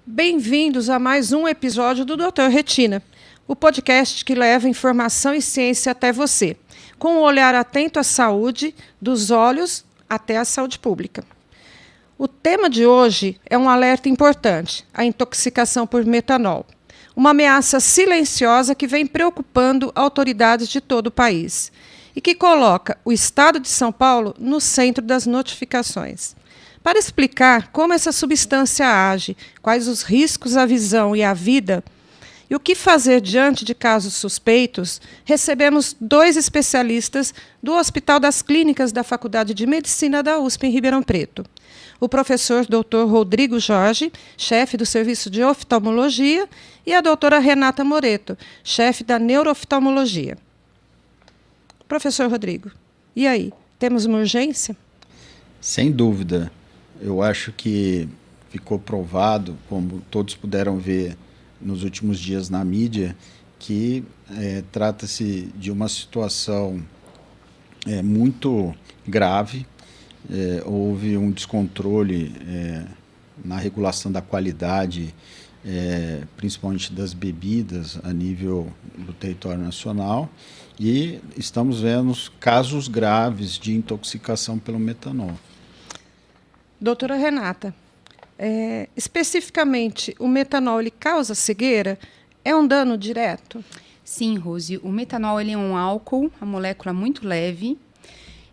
Bem-vindos a mais um episódio do Doutor Retina, o podcast que leva informação e ciência até você, com um olhar atento à saúde, dos olhos até à saúde pública. O tema de hoje é um alerta importante, a intoxicação por metanol, uma ameaça silenciosa que vem preocupando autoridades de todo o país e que coloca o estado de São Paulo no centro das notificações. Para explicar como essa substância age, quais os riscos à visão e à vida, e o que fazer diante de casos suspeitos, recebemos dois especialistas do Hospital das Clínicas da Faculdade de Medicina da USP em Ribeirão Preto. O professor Dr. Rodrigo Jorge, chefe do Serviço de Oftalmologia, e a doutora Renata Moreto, chefe da Neurooftalmologia. Professor Rodrigo, e aí, temos uma urgência? Sem dúvida. Eu acho que ficou provado, como todos puderam ver nos últimos dias na mídia, que trata-se de uma situação muito grave. Houve um descontrole na regulação da qualidade, principalmente das bebidas a nível do território nacional, e estamos vendo casos graves de intoxicação pelo metanol. Doutora Renata, especificamente, o metanol ele causa cegueira? É um dano direto? Sim, Rose. O metanol ele é um álcool, uma molécula muito leve,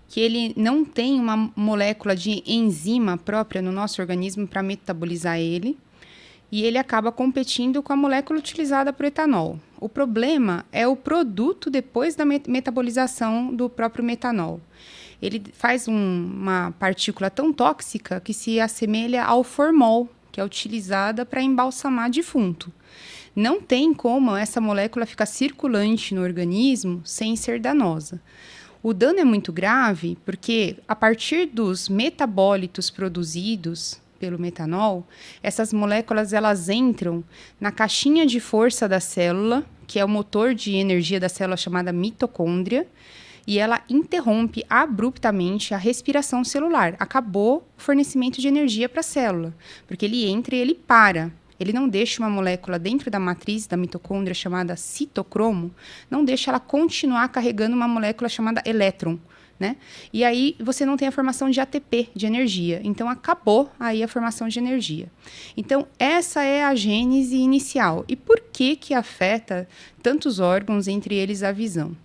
que ele não tem uma molécula de enzima própria no nosso organismo para metabolizar ele, e ele acaba competindo com a molécula utilizada para o etanol. O problema é o produto depois da metabolização do próprio metanol. Ele faz uma partícula tão tóxica que se assemelha ao formol, que é utilizada para embalsamar defunto. Não tem como essa molécula ficar circulante no organismo sem ser danosa. O dano é muito grave porque, a partir dos metabólitos produzidos pelo metanol, essas moléculas elas entram na caixinha de força da célula, que é o motor de energia da célula chamada mitocôndria, e ela interrompe abruptamente a respiração celular. Acabou o fornecimento de energia para a célula, porque ele entra e ele para. Ele não deixa uma molécula dentro da matriz da mitocôndria chamada citocromo, não deixa ela continuar carregando uma molécula chamada elétron, né? E aí você não tem a formação de ATP, de energia. Então, acabou aí a formação de energia. Então, essa é a gênese inicial. E por que afeta tantos órgãos, entre eles a visão?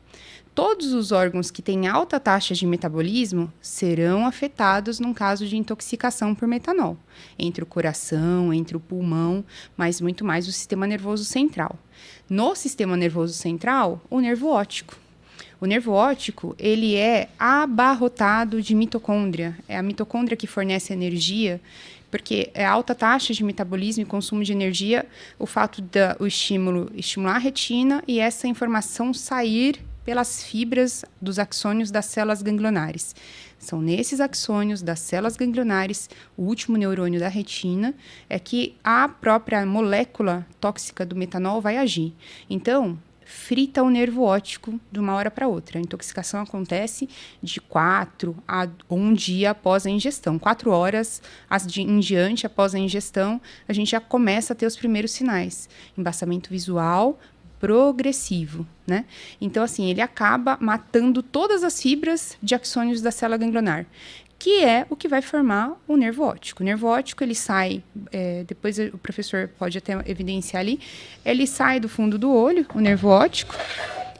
Todos os órgãos que têm alta taxa de metabolismo serão afetados num caso de intoxicação por metanol. Entre o coração, entre o pulmão, mas muito mais o sistema nervoso central. No sistema nervoso central, o nervo óptico. O nervo óptico, ele é abarrotado de mitocôndria. É a mitocôndria que fornece energia, porque é alta taxa de metabolismo e consumo de energia, o fato do estímulo estimular a retina e essa informação sair pelas fibras dos axônios das células ganglionares. São nesses axônios das células ganglionares, o último neurônio da retina, é que a própria molécula tóxica do metanol vai agir. Então, frita o nervo óptico de uma hora para outra. A intoxicação acontece de 4 a 1 dia após a ingestão. 4 horas em diante após a ingestão, a gente já começa a ter os primeiros sinais. Embaçamento visual progressivo, né? Então, assim, ele acaba matando todas as fibras de axônios da célula ganglionar, que é o que vai formar o nervo óptico. O nervo óptico, ele sai, depois o professor pode até evidenciar ali, ele sai do fundo do olho, o nervo óptico,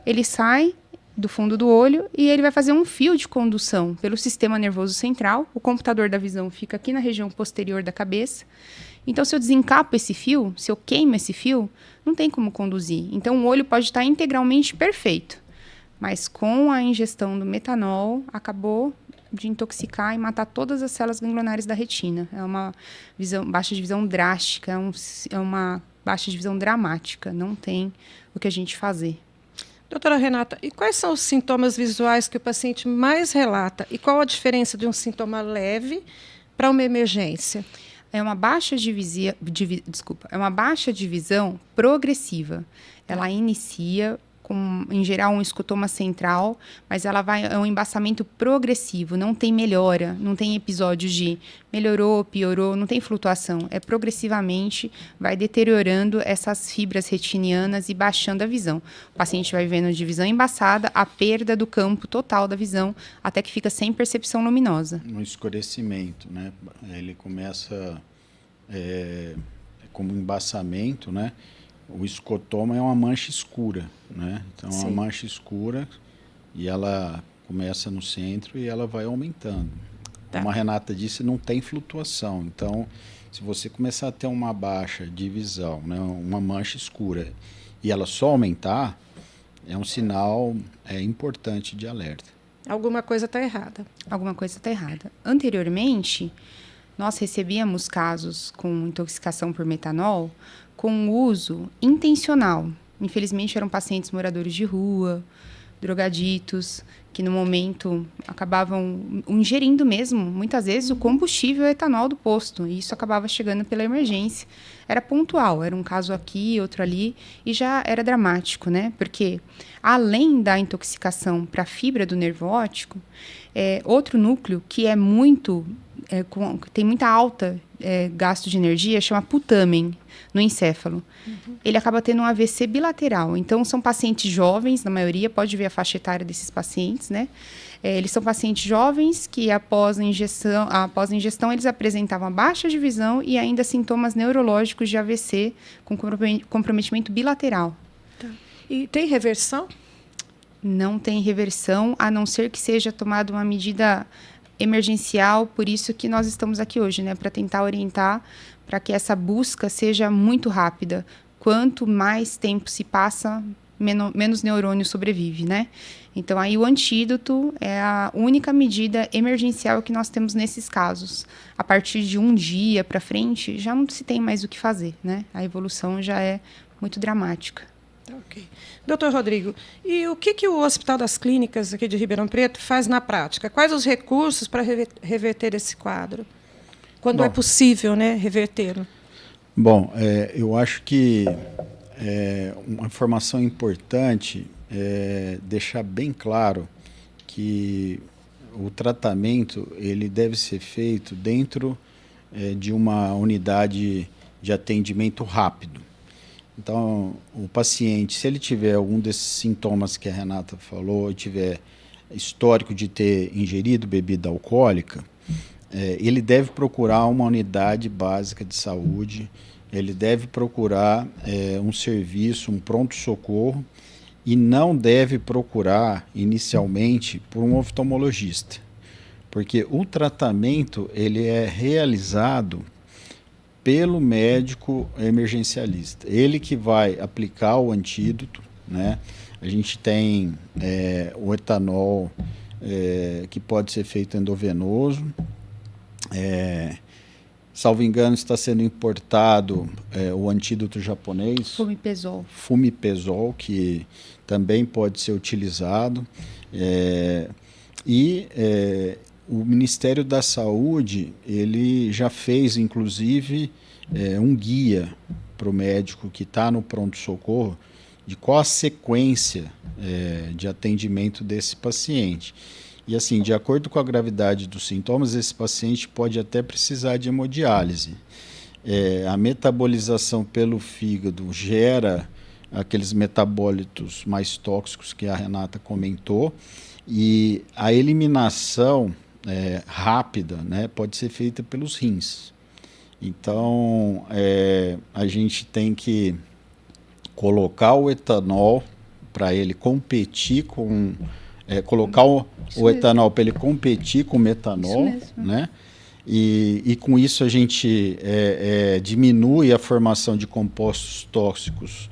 ele sai do fundo do olho e ele vai fazer um fio de condução pelo sistema nervoso central. O computador da visão fica aqui na região posterior da cabeça. Então, se eu desencapo esse fio, se eu queimo esse fio, não tem como conduzir. Então, o olho pode estar integralmente perfeito, mas com a ingestão do metanol, acabou de intoxicar e matar todas as células ganglionares da retina. É uma baixa de visão drástica, é uma baixa de visão dramática. Não tem o que a gente fazer. Doutora Renata, e quais são os sintomas visuais que o paciente mais relata? E qual a diferença de um sintoma leve para uma emergência? É uma baixa é uma baixa de visão progressiva. Ela inicia com, em geral, um escotoma central, mas é um embaçamento progressivo, não tem melhora, não tem episódios de melhorou, piorou, não tem flutuação, é progressivamente, vai deteriorando essas fibras retinianas e baixando a visão. O paciente vai vendo de visão embaçada, a perda do campo total da visão, até que fica sem percepção luminosa. Um escurecimento, né? Ele começa como embaçamento, né? O escotoma é uma mancha escura, né? Então, é uma mancha escura e ela começa no centro e ela vai aumentando. Como a Renata disse, não tem flutuação. Então, se você começar a ter uma baixa de visão, né? Uma mancha escura, e ela só aumentar, é um sinal importante de alerta. Alguma coisa está errada. Alguma coisa está errada. Anteriormente, nós recebíamos casos com intoxicação por metanol com uso intencional. Infelizmente, eram pacientes moradores de rua, drogaditos, que no momento acabavam ingerindo mesmo, muitas vezes, o combustível etanol do posto. E isso acabava chegando pela emergência. Era pontual, era um caso aqui, outro ali, e já era dramático, né? Porque, além da intoxicação para a fibra do nervo óptico, outro núcleo que é muito... tem muita alta gasto de energia, chama putamen no encéfalo. Ele acaba tendo um AVC bilateral. Então, são pacientes jovens, na maioria, pode ver a faixa etária desses pacientes, né? Eles são pacientes jovens que, após a ingestão, eles apresentavam baixa de visão e ainda sintomas neurológicos de AVC com comprometimento bilateral. Tá. E tem reversão? Não tem reversão, a não ser que seja tomada uma medida emergencial, por isso que nós estamos aqui hoje, né, para tentar orientar para que essa busca seja muito rápida. Quanto mais tempo se passa, menos neurônio sobrevive, né? Então, aí o antídoto é a única medida emergencial que nós temos nesses casos. A partir de um dia para frente, já não se tem mais o que fazer, né? A evolução já é muito dramática. Ok. Doutor Rodrigo, e o que o Hospital das Clínicas aqui de Ribeirão Preto faz na prática? Quais os recursos para reverter esse quadro? Quando é possível, né, revertê-lo? Bom, eu acho que uma informação importante é deixar bem claro que o tratamento ele deve ser feito dentro de uma unidade de atendimento rápido. Então, o paciente, se ele tiver algum desses sintomas que a Renata falou, e tiver histórico de ter ingerido bebida alcoólica, ele deve procurar uma unidade básica de saúde, ele deve procurar um serviço, um pronto-socorro, e não deve procurar inicialmente por um oftalmologista, porque o tratamento ele é realizado pelo médico emergencialista. Ele que vai aplicar o antídoto, né? A gente tem o etanol que pode ser feito endovenoso. Salvo engano, está sendo importado o antídoto japonês. Fumipesol, que também pode ser utilizado. O Ministério da Saúde ele já fez, inclusive, um guia para o médico que está no pronto-socorro de qual a sequência de atendimento desse paciente. E assim, de acordo com a gravidade dos sintomas, esse paciente pode até precisar de hemodiálise. A metabolização pelo fígado gera aqueles metabólitos mais tóxicos que a Renata comentou, e a eliminação rápida, né, pode ser feita pelos rins. Então, a gente tem que colocar o etanol para ele competir com... colocar o etanol para ele competir com o metanol, né? E com isso a gente diminui a formação de compostos tóxicos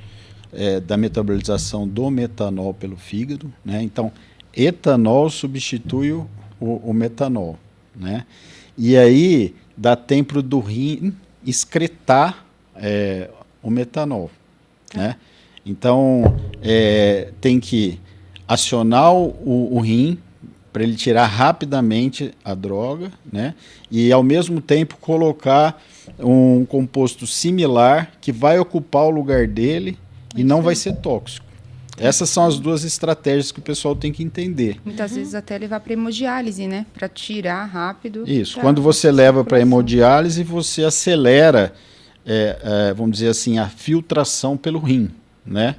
da metabolização do metanol pelo fígado, né? Então, etanol substitui o metanol, né? E aí dá tempo do rim excretar o metanol, né? Então, tem que acionar o rim para ele tirar rapidamente a droga, né? E ao mesmo tempo colocar um composto similar que vai ocupar o lugar dele e não vai ser tóxico. Essas são as duas estratégias que o pessoal tem que entender. Muitas vezes até levar para hemodiálise, né? Para tirar rápido. Isso. Quando você leva para hemodiálise, você acelera, vamos dizer assim, a filtração pelo rim, né?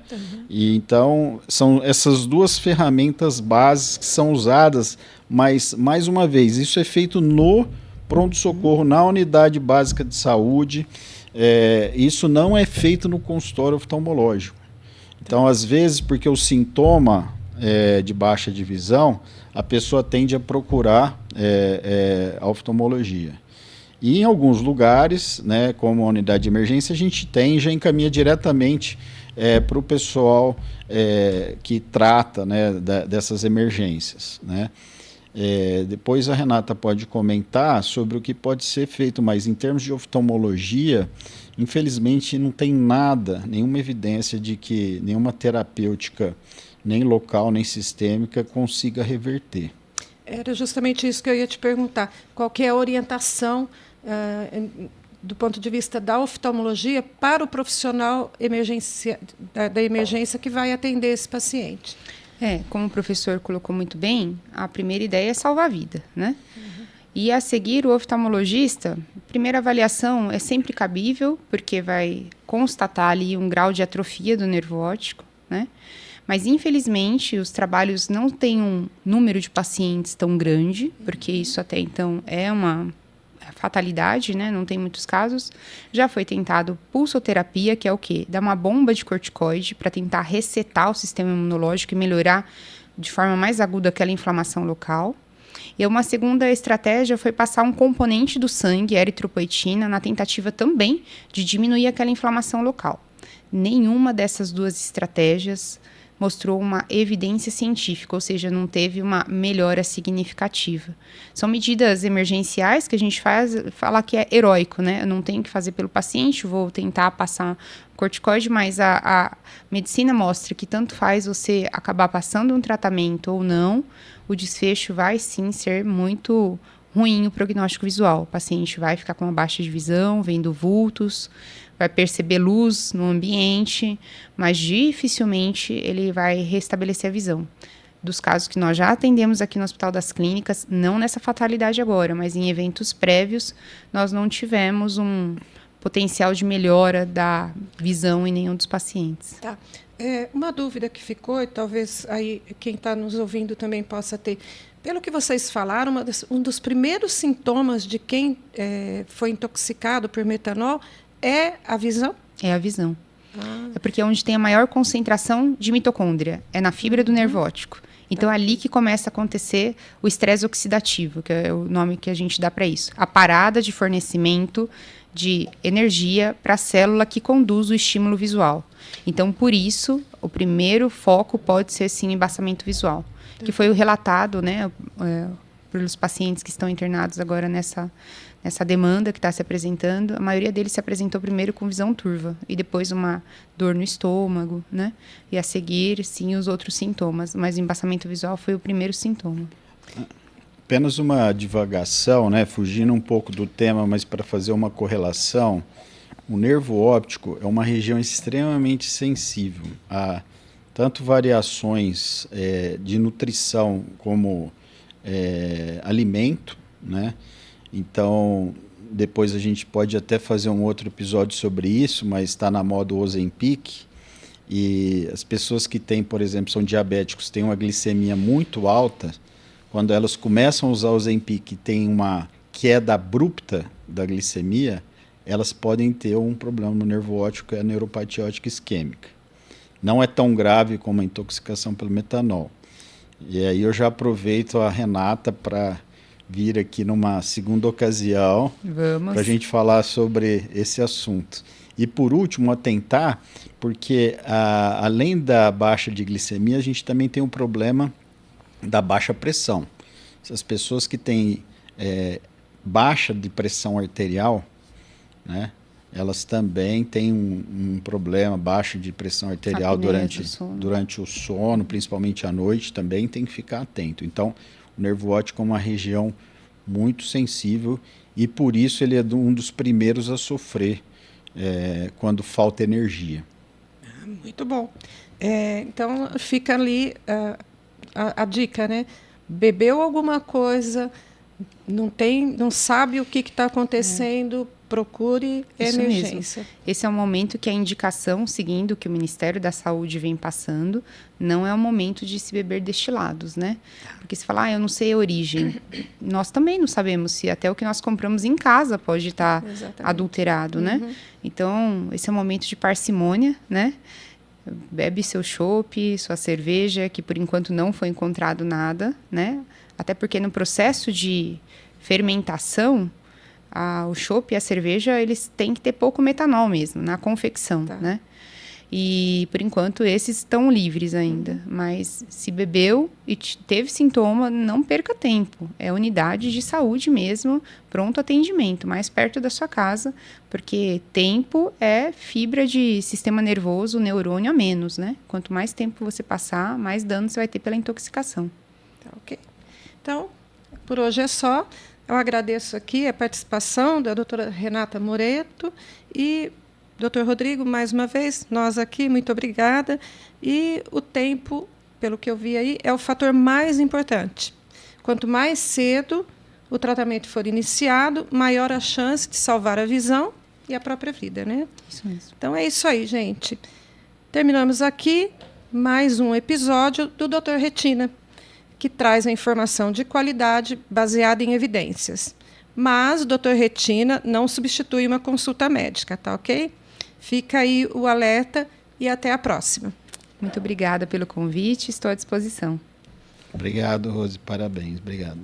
E então, são essas duas ferramentas básicas que são usadas, mas, mais uma vez, isso é feito no pronto-socorro, na unidade básica de saúde. Isso não é feito no consultório oftalmológico. Então, às vezes, porque o sintoma de baixa de visão, a pessoa tende a procurar a oftalmologia. E em alguns lugares, né, como a unidade de emergência, a gente já encaminha diretamente para o pessoal que trata, né, dessas emergências, né? Depois a Renata pode comentar sobre o que pode ser feito, mas em termos de oftalmologia, infelizmente não tem nada, nenhuma evidência de que nenhuma terapêutica, nem local, nem sistêmica, consiga reverter. Era justamente isso que eu ia te perguntar. Qual que é a orientação do ponto de vista da oftalmologia para o profissional da emergência que vai atender esse paciente? Como o professor colocou muito bem, a primeira ideia é salvar a vida, né? E a seguir, o oftalmologista, a primeira avaliação é sempre cabível, porque vai constatar ali um grau de atrofia do nervo óptico, né? Mas, infelizmente, os trabalhos não têm um número de pacientes tão grande, porque isso até então é uma fatalidade, né? Não tem muitos casos. Já foi tentado pulsoterapia, que é o quê? Dar uma bomba de corticoide para tentar resetar o sistema imunológico e melhorar de forma mais aguda aquela inflamação local. E uma segunda estratégia foi passar um componente do sangue, eritropoetina, na tentativa também de diminuir aquela inflamação local. Nenhuma dessas duas estratégias mostrou uma evidência científica, ou seja, não teve uma melhora significativa. São medidas emergenciais que a gente fala que é heróico, né? Eu não tenho que fazer pelo paciente, vou tentar passar corticoide, mas a medicina mostra que tanto faz você acabar passando um tratamento ou não, o desfecho vai sim ser muito ruim o prognóstico visual. O paciente vai ficar com uma baixa de visão, vendo vultos, vai perceber luz no ambiente, mas dificilmente ele vai restabelecer a visão. Dos casos que nós já atendemos aqui no Hospital das Clínicas, não nessa fatalidade agora, mas em eventos prévios, nós não tivemos um potencial de melhora da visão em nenhum dos pacientes. Tá. Uma dúvida que ficou, e talvez aí quem está nos ouvindo também possa ter. Pelo que vocês falaram, um dos primeiros sintomas de quem foi intoxicado por metanol é a visão? É a visão. É porque é onde tem a maior concentração de mitocôndria, é na fibra do nervo óptico. Então, é ali que começa a acontecer o estresse oxidativo, que é o nome que a gente dá para isso. A parada de fornecimento de energia para a célula que conduz o estímulo visual. Então, por isso, o primeiro foco pode ser, sim, o embaçamento visual, que foi o relatado, né, pelos pacientes que estão internados agora nessa demanda que está se apresentando. A maioria deles se apresentou primeiro com visão turva e depois uma dor no estômago, né? E a seguir, sim, os outros sintomas. Mas o embaçamento visual foi o primeiro sintoma. Apenas uma divagação, né? Fugindo um pouco do tema, mas para fazer uma correlação, o nervo óptico é uma região extremamente sensível a tanto variações de nutrição como alimento, né? Então, depois a gente pode até fazer um outro episódio sobre isso, mas está na moda o Ozempic. E as pessoas que têm, por exemplo, são diabéticos, têm uma glicemia muito alta, quando elas começam a usar o Ozempic e tem uma queda abrupta da glicemia, elas podem ter um problema no nervo óptico, que é a neuropatia óptica isquêmica. Não é tão grave como a intoxicação pelo metanol. E aí eu já aproveito a Renata para vir aqui numa segunda ocasião para a gente falar sobre esse assunto. E por último, atentar, porque além da baixa de glicemia, a gente também tem um problema da baixa pressão. Essas pessoas que têm baixa de pressão arterial, né, elas também têm um problema baixo de pressão arterial durante o sono, principalmente à noite, também tem que ficar atento. Então, o nervo óptico é uma região muito sensível e por isso ele é um dos primeiros a sofrer quando falta energia. Muito bom. Então, fica ali a dica, né? Bebeu alguma coisa, não sabe o que está acontecendo, procure Isso emergência. Mesmo. Esse é o momento que a indicação, seguindo o que o Ministério da Saúde vem passando, não é o momento de se beber destilados, né? Porque se falar, eu não sei a origem, nós também não sabemos se até o que nós compramos em casa pode estar adulterado, né? Então, esse é o momento de parcimônia, né? Bebe seu chopp, sua cerveja, que por enquanto não foi encontrado nada, né? Até porque no processo de fermentação, o chopp e a cerveja, eles têm que ter pouco metanol mesmo, na confecção, né? E, por enquanto, esses estão livres ainda. Mas, se bebeu e teve sintoma, não perca tempo. É unidade de saúde mesmo, pronto atendimento, mais perto da sua casa, porque tempo é fibra de sistema nervoso, neurônio a menos, né? Quanto mais tempo você passar, mais dano você vai ter pela intoxicação. Tá, ok. Então, por hoje é só. Eu agradeço aqui a participação da doutora Renata Moreto e doutor Rodrigo, mais uma vez, nós aqui, muito obrigada. E o tempo, pelo que eu vi aí, é o fator mais importante. Quanto mais cedo o tratamento for iniciado, maior a chance de salvar a visão e a própria vida, né? Isso mesmo. Então é isso aí, gente. Terminamos aqui mais um episódio do Dr. Retina, que traz a informação de qualidade baseada em evidências. Mas o Dr. Retina não substitui uma consulta médica, tá ok? Fica aí o alerta e até a próxima. Muito obrigada pelo convite, estou à disposição. Obrigado, Rose, parabéns, obrigado.